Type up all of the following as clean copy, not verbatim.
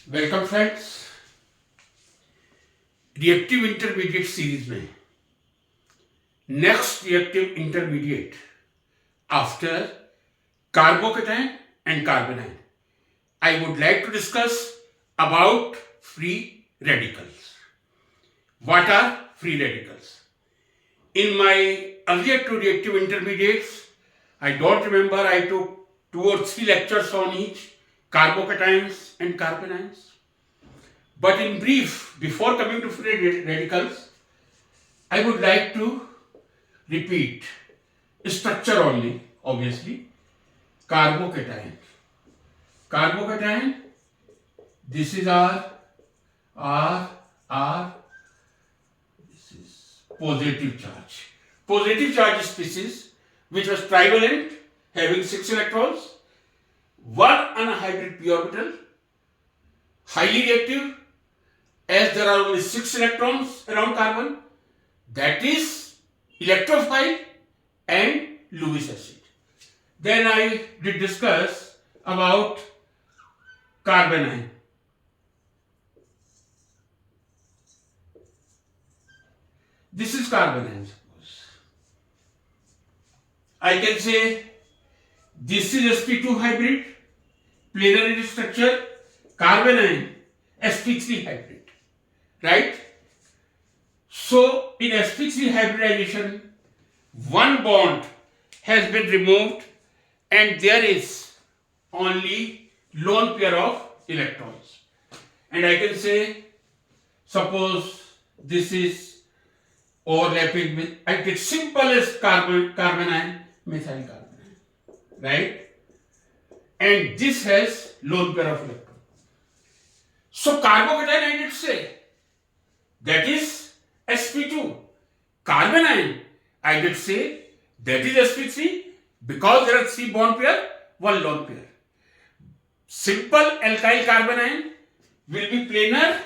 Welcome friends. Reactive intermediate series में next reactive intermediate after carbocation and carbanion I would like to discuss about free radicals. What are free radicals? In my earlier two reactive intermediates, I don't remember, I took 2 or 3 lectures on each, carbocations and carbanions. But in brief, before coming to free radicals, I would like to repeat structure only, obviously. Carbocation. Carbocation, this is R, this is positive charge. Positive charge species which was trivalent, having 6 electrons, 1 anhydride p orbital, highly reactive as there are only 6 electrons around carbon, that is electrophile and Lewis acid. Then I did discuss about carbanion. This is carbanion, suppose. I can say this is sp2 hybrid, planar structure, carbanion sp3 hybrid, right? So in sp3 hybridization, one bond has been removed and there is only lone pair of electrons. And I can say, suppose this is overlapping with, I take simplest carbanion, methyl carbanion, right? And this has lone pair of electrons. So carbocation I did say, that is sp2. Carbanion I did say, that is sp3, because there are 3 bond pair, 1 lone pair. Simple alkyl carbanion will be planar.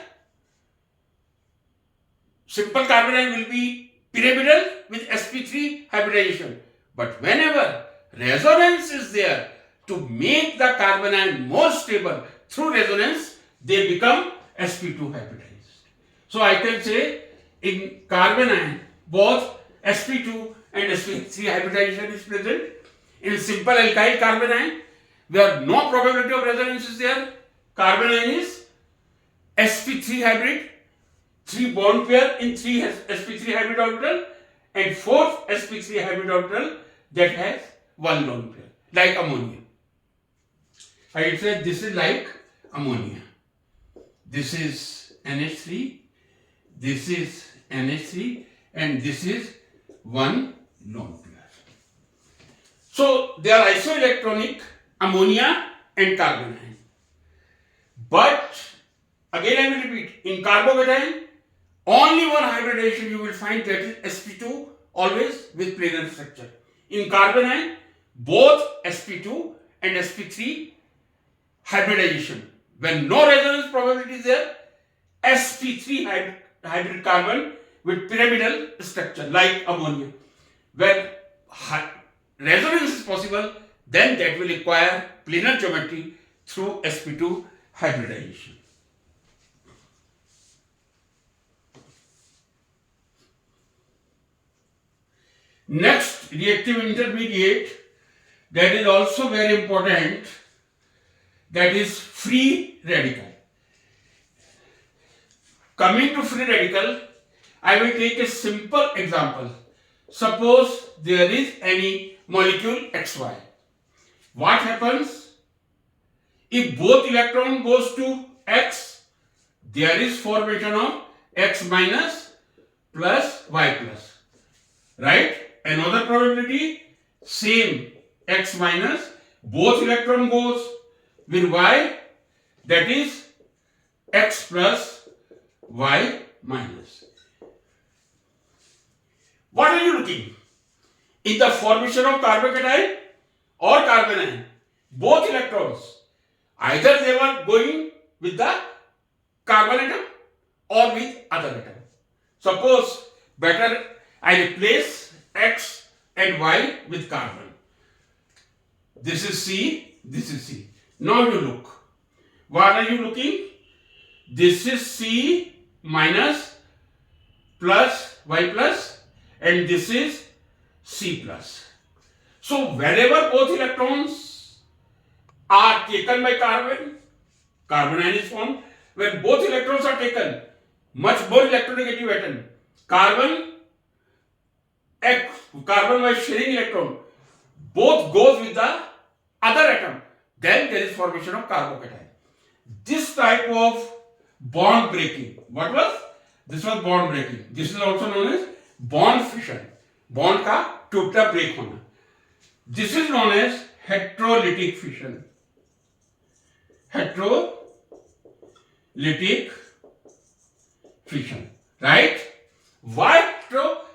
Simple carbanion will be pyramidal with sp3 hybridization. But whenever resonance is there to make the carbanion more stable through resonance, they become sp2 hybridized. So I can say in carbanion both sp2 and sp3 hybridization is present. In simple alkyl carbanion, where no probability of resonance is there, carbanion is sp3 hybrid, 3 bond pair in 3 sp3 hybrid orbital, and 4th sp3 hybrid orbital that has 1 lone pair, like ammonia. I would say this is like ammonia. This is NH3, this is NH3, and this is 1 lone pair. So they are isoelectronic, ammonia and carbanion. But again I will repeat, in carbocation only one hybridization you will find, that is sp2, always with planar structure. In carbanion both sp2 and sp3 hybridization. When no resonance probability is there, sp3 hybrid carbon with pyramidal structure like ammonia. When resonance is possible, then that will require planar geometry through sp2 hybridization. Next reactive intermediate that is also very important, that is free radical. Coming to free radical, I will take a simple example. Suppose there is any molecule XY. What happens? If both electron goes to X, there is formation of X minus plus Y plus. Right? Another probability, same X minus, both electron goes with Y, that is X plus Y minus. What are you looking? In the formation of carbocation or carbanion, both electrons, either they were going with the carbon atom or with other atom. Suppose better I replace X and Y with carbon. This is C, this is C. Now you look. What are you looking? This is C minus plus Y plus, and this is C plus. So wherever both electrons are taken by carbon, carbanion is formed. When both electrons are taken, much more electronegative atom, carbon by sharing electron, both goes with the other atom. Then there is formation of carbocation. This type of bond breaking, what was? This was bond breaking. This is also known as bond fission. Bond का टूटना break होना. This is known as heterolytic fission. Heterolytic fission, right? Why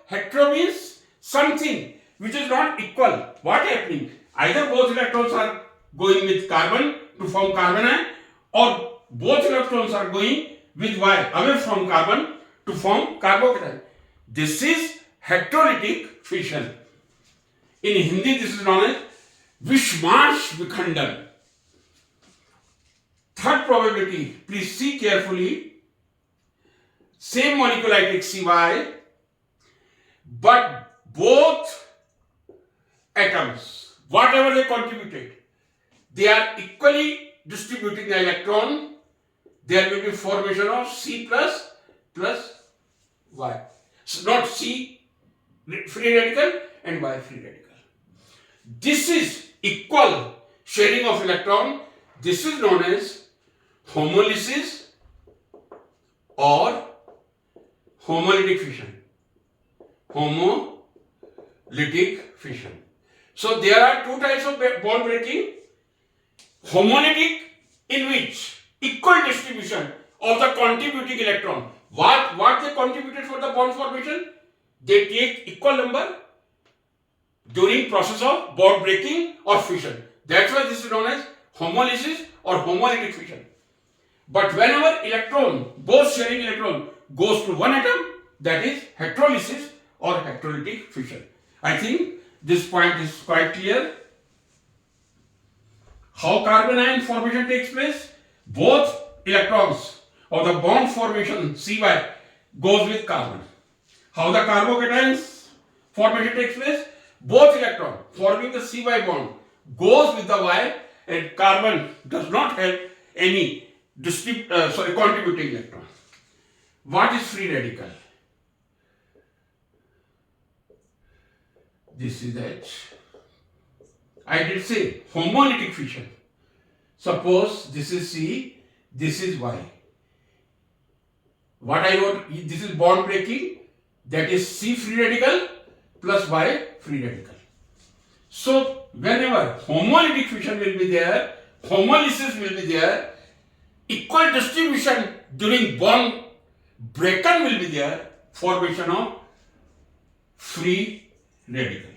hetero means something which is not equal. What happening? Either both electrons are going with carbon to form carbanion, or both electrons are going with Y away from carbon to form carbocation. This is heterolytic fission. In Hindi, this is known as Vishmash Vikhandan. Third probability, please see carefully. Same molecule I take Cy, but both atoms, whatever they contributed, they are equally distributing the electron. There will be formation of C plus Y. So not C free radical and Y free radical. This is equal sharing of electron. This is known as homolysis or homolytic fission. Homolytic fission. So there are two types of bond breaking. Homolytic, in which equal distribution of the contributing electron. What they contributed for the bond formation? They take equal number during process of bond breaking or fission. That's why this is known as homolysis or homolytic fission. But whenever electron, both sharing electron, goes to one atom, that is heterolysis or heterolytic fission. I think this point is quite clear. How carbanion formation takes place? Both electrons of the bond formation Cy goes with carbon. How the carbocations formation takes place? Both electrons forming the Cy bond goes with the Y, and carbon does not have any contributing electron. What is free radical? This is H. I did say homolytic fission. Suppose this is C, this is Y. What I wrote, this is bond breaking, that is C free radical plus Y free radical. So whenever homolytic fission will be there, homolysis will be there, equal distribution during bond breakup will be there, formation of free radical.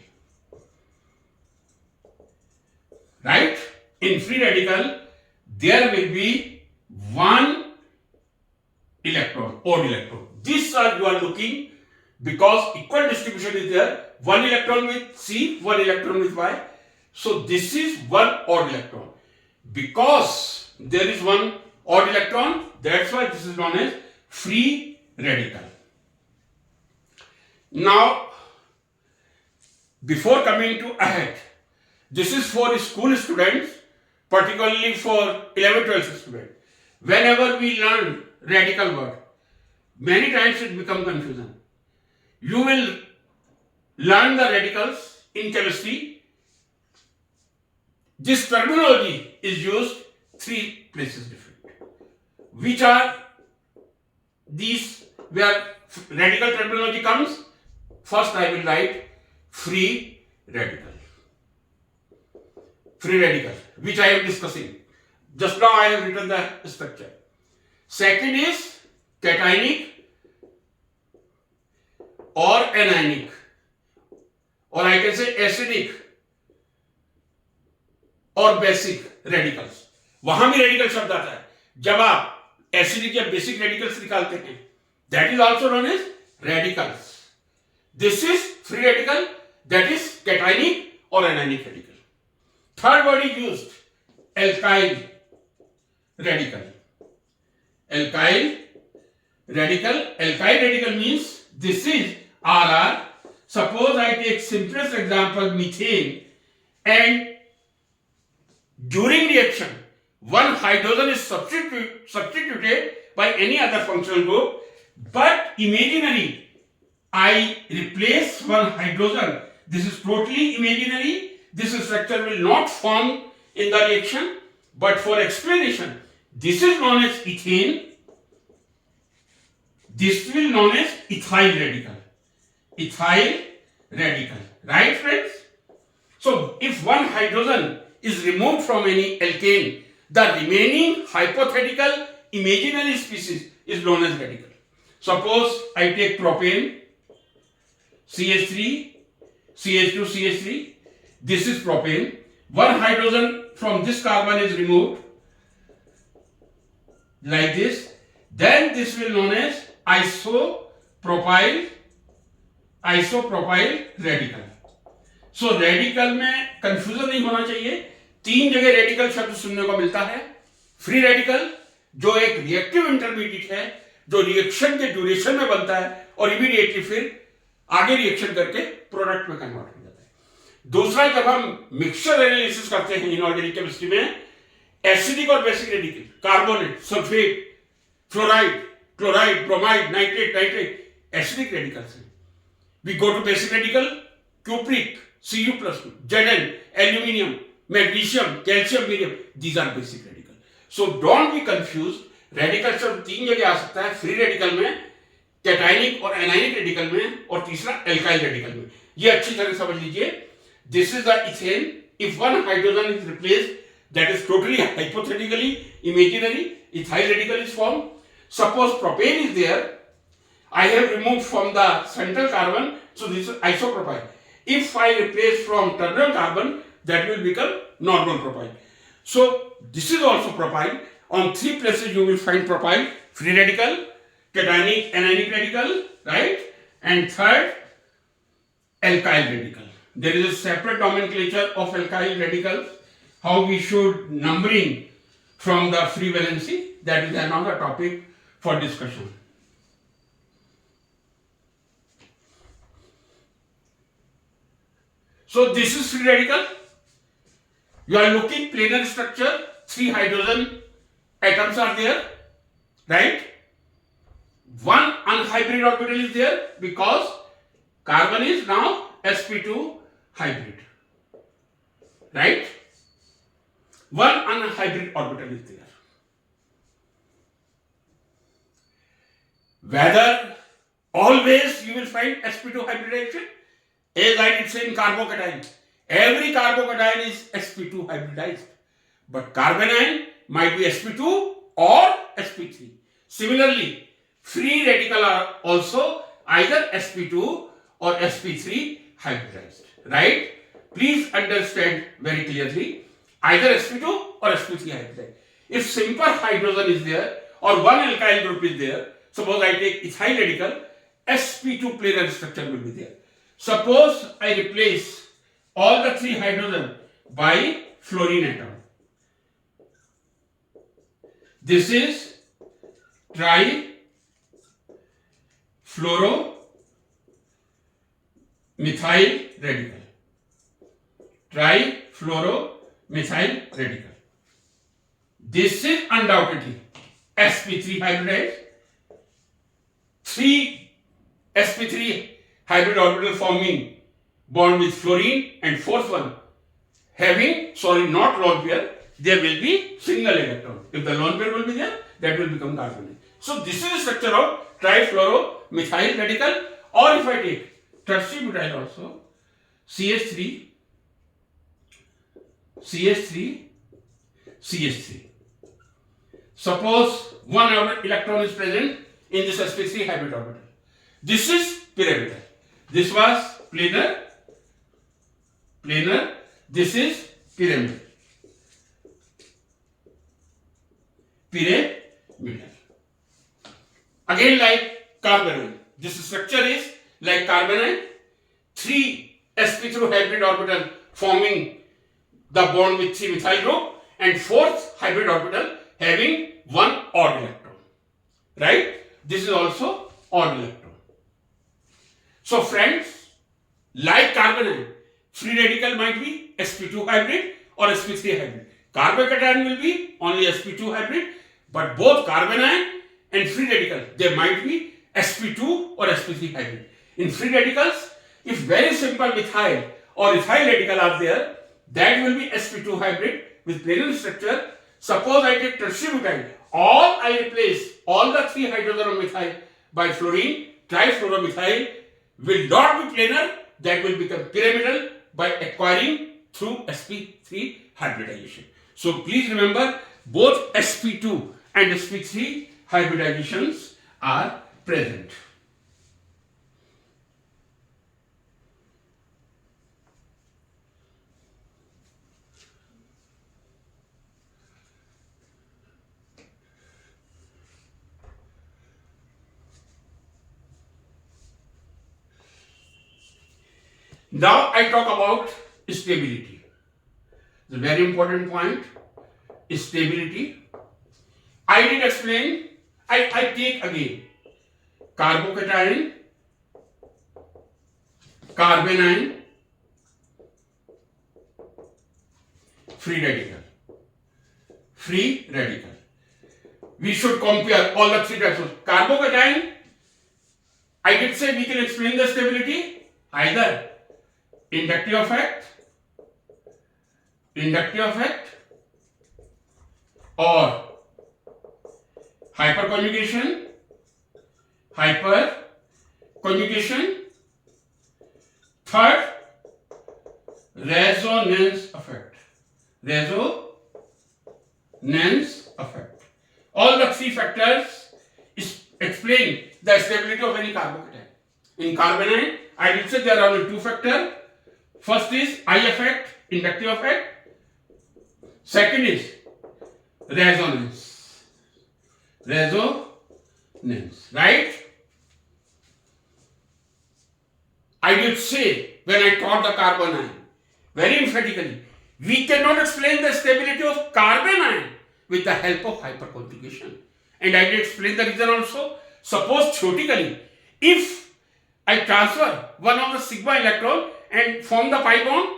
Right? In free radical, there will be one electron, odd electron. This you are looking because equal distribution is there. One electron with C, one electron with Y. So this is one odd electron. Because there is one odd electron, that's why this is known as free radical. Now, before coming to ahead, this is for school students, particularly for 11th-12th students. Whenever we learn radical word, many times it becomes confusion. You will learn the radicals in chemistry. This terminology is used three places different. Which are these where radical terminology comes? First I will write free radical. Free radical, which I am discussing. Just now I have written the structure. Second is cationic or anionic, or I can say acidic or basic radicals. वहां भी radical शब्द आता है जब आप acidic या basic radicals निकालते हैं. That is also known as radicals. This is free radical, that is cationic or anionic radical. Third word is used, alkyl radical. alkyl radical. Alkyl radical means this is RR. Suppose I take simplest example, methane, and during reaction, one hydrogen is substituted by any other functional group, but imaginary, I replace one hydrogen. This is totally imaginary. This structure will not form in the reaction, but for explanation, this is known as ethane. This will known as ethyl radical. Ethyl radical. Right, friends? So, if one hydrogen is removed from any alkane, the remaining hypothetical imaginary species is known as radical. Suppose I take propane, CH3, CH2, CH3. This is propane. One hydrogen from this carbon is removed like this. Then this will known as isopropyl radical. So radical में confusion नहीं होना चाहिए. 3 जगह radical शब्द सुनने को मिलता है. फ्री रेडिकल जो एक रिएक्टिव इंटरमीडिएट है, जो रिएक्शन के ड्यूरेशन में बनता है और इमीडिएटली फिर आगे रिएक्शन करके प्रोडक्ट में कन्वर्ट हो जाता है. दूसरा, जब हम मिक्सचर एनालिसिस करते हैं इनऑर्गेनिक केमिस्ट्री में, एसिडिक और basic radical, carbonate, sulphate, fluoride, chloride, bromide, nitrate, acidic radicals हैं. We go to basic radical, cupric, Cu+, Zn, aluminium, magnesium, calcium, barium. These are basic radical. So don't be confused. Radical शब्द 3 जगह आ सकता है. Free radical में, cationic और anionic radical में, और तीसरा एल्काइल रेडिकल में. ये अच्छी तरह समझ लीजिए. This is the ethane. If one hydrogen is replaced, that is totally hypothetically imaginary. Ethyl radical is formed. Suppose propane is there. I have removed from the central carbon, so this is isopropyl. If I replace from terminal carbon, that will become normal propyl. So this is also propyl. On 3 places you will find propyl: free radical, cationic, anionic radical, right? And third, alkyl radical. There is a separate nomenclature of alkyl radicals. How we should numbering from the free valency, that is another topic for discussion. So this is free radical. You are looking planar structure. 3 hydrogen atoms are there, right? 1 unhybrid orbital is there because carbon is now sp2 hybrid, right? 1 unhybrid orbital is there. Whether always you will find sp2 hybridization, as I did say in carbocation, every carbocation is sp2 hybridized, but carbanion might be sp2 or sp3. Similarly, free radical are also either sp2 or sp3 hybridized, right? Please understand very clearly, either sp2 or sp3 hybridized. If simple hydrogen is there or one alkyl group is there, suppose I take ethyl radical, sp2 planar structure will be there. Suppose I replace all the 3 hydrogen by fluorine atom. This is trifluoromethyl radical. Trifluoromethyl radical. This is undoubtedly sp3 hybridized. 3 sp3 hybrid orbital forming bond with fluorine, and fourth one having, not lone pair, there will be single electron. If the lone pair will be there, that will become carbonate. So this is the structure of trifluoromethyl radical. Or if I take tertiary butyl also, CH3, CH3, CH3. Suppose one electron is present in this sp3 hybrid orbital. This is pyramidal. This was planar. This is pyramidal. Again, like carbanion. This structure is like carbanion. 3 sp3 hybrid orbital forming the bond with 3 methyl group, and 4th hybrid orbital having 1 odd electron. right? This is also odd electron. So friends, like carbanion, free radical might be sp2 hybrid or sp3 hybrid. Carbocation will be only sp2 hybrid, but both carbanion and free radical, they might be sp2 or sp3 hybrid. In free radicals, if very simple methyl or ethyl radical are there, that will be sp2 hybrid with planar structure. Suppose I take tertiary butyl, I replace all the 3 hydrogen of methyl by fluorine, trifluoromethyl will not be planar, that will become pyramidal by acquiring through sp3 hybridization. So please remember, both sp2 and sp3 hybridizations are present. Now I talk about stability. The very important point is stability. I did explain. I take again carbocation, carbanion, free radical. Free radical. We should compare all the 3 types of carbocation. I did say we can explain the stability either inductive effect, or hyperconjugation, third, resonance effect. All the 3 factors explain the stability of any carbocation. In carbanion, I did say there are only 2 factors. First is I effect, inductive effect. Second is resonance, right? I did say when I taught the carbanion, very emphatically, we cannot explain the stability of carbanion with the help of hyperconjugation. And I did explain the reason also. Suppose theoretically, if I transfer one of the sigma electron and form the pi bond,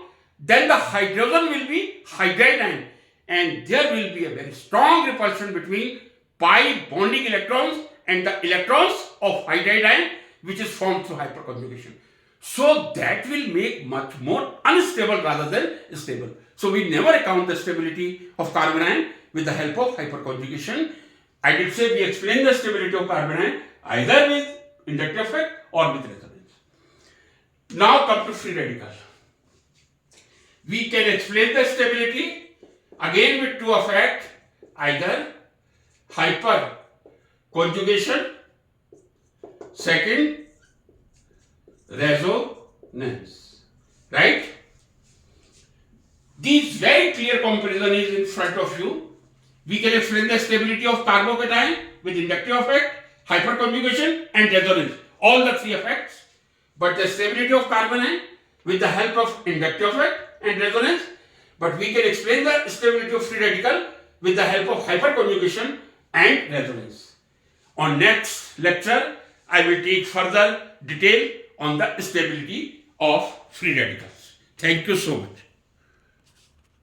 then the hydrogen will be hydride ion, and there will be a very strong repulsion between pi bonding electrons and the electrons of hydride ion, which is formed through hyperconjugation. So that will make much more unstable rather than stable. So we never account the stability of carbanion with the help of hyperconjugation. I did say we explain the stability of carbanion either with inductive effect or with resonance. Now come to free radical. We can explain the stability again with 2 effects, either hyperconjugation, second resonance, right? This very clear comparison is in front of you. We can explain the stability of carbocation with inductive effect, hyperconjugation and resonance, all the 3 effects. But the stability of carbanion with the help of inductive effect and resonance. But we can explain the stability of free radical with the help of hyperconjugation and resonance. On next lecture, I will take further detail on the stability of free radicals. Thank you so much.